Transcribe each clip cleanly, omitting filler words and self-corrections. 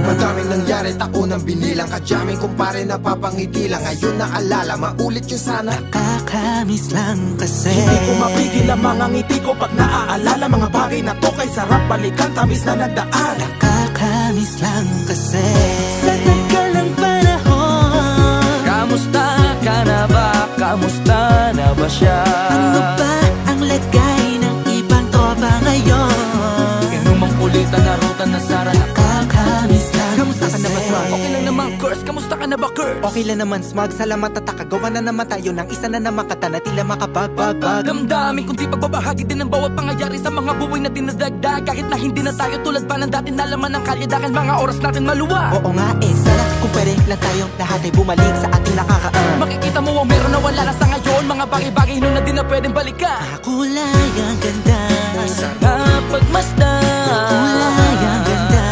Madaming nangyari, taunang binilang, kadyaming kumpare napapangiti lang. Ngayon naalala, maulit yung sana. Nakakamiss lang kasi hindi ko mapigil ang mga ngiti ko pag naaalala. Mga bagay na to kay sarap balikan, tamis na nagdaan. Nakakamiss lang kasi sa tagal ng panahon. Kamusta ka na ba? Kamusta na ba siya? Ano ba ang lagay ng ibang tropa ngayon? Inumang kulitan na ruta na sara. Nakakamiss lang. Kamusta ka na ba, Smug? Okay lang naman, Curse. Kamusta ka na ba, Curse? Okay lang naman, Smug. Salamat at takagawa na naman tayo ng isa na naman kata na tila makabagbag. Damdamin kundi pagbabahagi din ng bawat pangyayari sa mga buhay na dinadagdag. Kahit na hindi na tayo tulad pa ng dati na laman ng kalye dahil mga oras natin maluwa. Oo nga sana kung pwede lang tayong lahat ay bumalik sa ating nakakaan. Makikita mo ang meron na wala na sa ngayon. Mga bagay-bagay noon na di na pwedeng balikan. Kulay ang ganda, Sana pagmasdan. kulay ang ganda.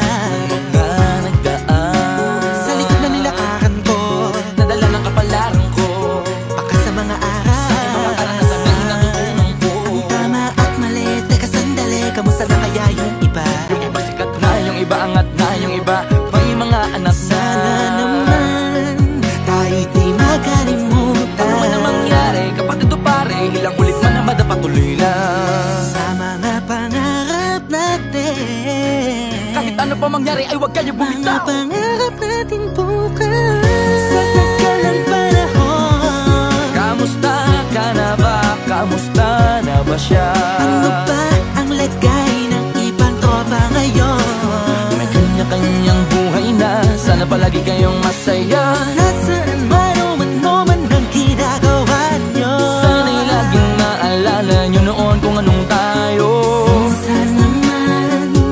Mga nagdaan Sa likod na nilakaran ko, nadala ng kapalaran ko. baka sa mga aral, Sa aking mga karanasan na natutunan ko. Tama at mali, teka sandali, kamusta na kaya yung iba? Yung iba sikat na, yung iba angat na, yung iba may mga anak na. Sana naman tayo'y di makalimutan. Ano man ang mangyari, kapatid o pare, ilang ulit man na madapatuloy lang. Sa mga pangarap natin, Kahit ano pa mangyari ay huwag kayo mga bumitaw. pangarap natin bukas. Sa tagal ng panahon, Kamusta ka na ba? Kamusta na ba siya? ano ba ang lagay ng ibang tropa ngayon? May kanya-kanyang buhay na, sana palagi kayong masaya. Nasaan man o ano man ang ginagawa nyo, Sana'y laging maalala nyo noon kung anong tayo.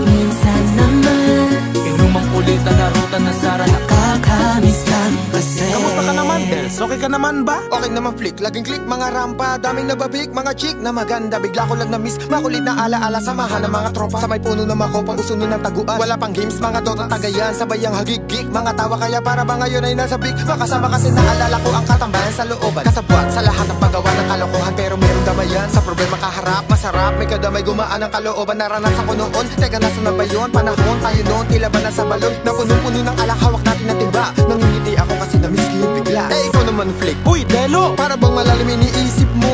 minsan naman Inumang ulitan na ruta na sara. nakakamiss lang kasi. kamusta ka naman, Dels? Okay ka naman ba? Okay naman flick, laging click, mga rampa, daming nababik, mga chick na maganda. Bigla ko lang na-miss, makulit na alaala, samahan ng mga tropa. Sa may puno na makopa, uso nun ng taguan. Wala pang games, mga dota tagayan, sabayang hagigik. Mga tawa kaya para ba ngayon ay nasa big. Makasama kasi naalala ko ang katambayan sa looban. Kasabwat sa lahat ng paggawa ng kalokohan, pero meron damayan. Sa problema kaharap, masarap, may kadamay gumaan ang kalooban. Naranasan ko noon, teka nasa na ba yun? Panahon tayo noon, tila ba nasa balon? Na punong-puno ng alak, hawak natin ng timba. Nangingiti ako kasi na-miss ko yung bigla. Eh ikaw naman flick, Uy, Delo! para bang malalim iniisip mo?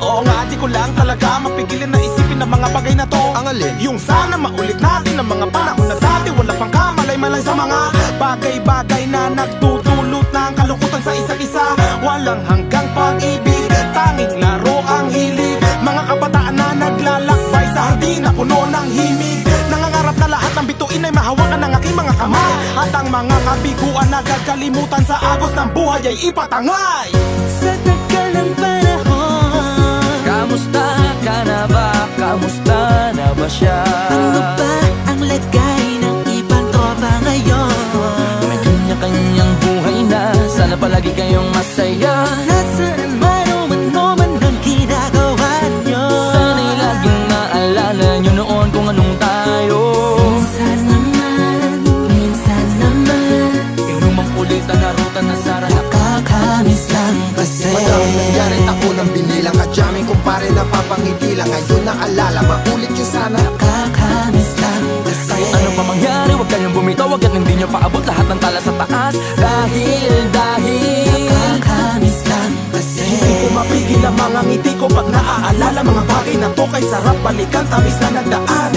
Oo nga, di ko lang talaga mapigilin na isipin ang mga bagay na to. Ang alin? Yung sana maulit natin ang mga panahon na dati. Wala pang kamalay-malay sa mga bagay-bagay na nagtutulot ng kalungkutan sa isa't isa. Walang hanggang pag-ibig, tanging laro ang hilig. Mga kabataan na naglalakbay sa hardin na puno ng himig. Nangangarap na lahat ng bituin ay mahawakan ng aking mga kamay. At ang mga kabiguan na gagalimutan sa agos ng buhay ay ipatangay. Sa tagal ng panahon, Kamusta ka na ba? Kamusta na ba siya? ano ba ang lagay ng ibang tropa ngayon? May kanya-kanyang buhay na, sana palagi kayong masaya. Nasaan man o ano man ang ginagawa nyo, Sana'y laging maalala nyo noon kung anong tayo. minsan naman Inumang ulitan na ruta na sara. nakakamiss lang kasi. Madaming nangyari, taunang binilang, kadyaming kumpare napapangiti lang. Ngayon naalala, maulit yung sana. Nakakamiss lang kasi. Kahit ano pa mangyari, huwag kayong bumitaw. Hanggat hindi nyo paabot lahat ng tala sa taas. Dahil Nakakamiss lang kasi. Hindi ko mapigil ang mga ngiti ko pag naaalala. Mga bagay na to kay sarap balikan, tamis na nagdaan.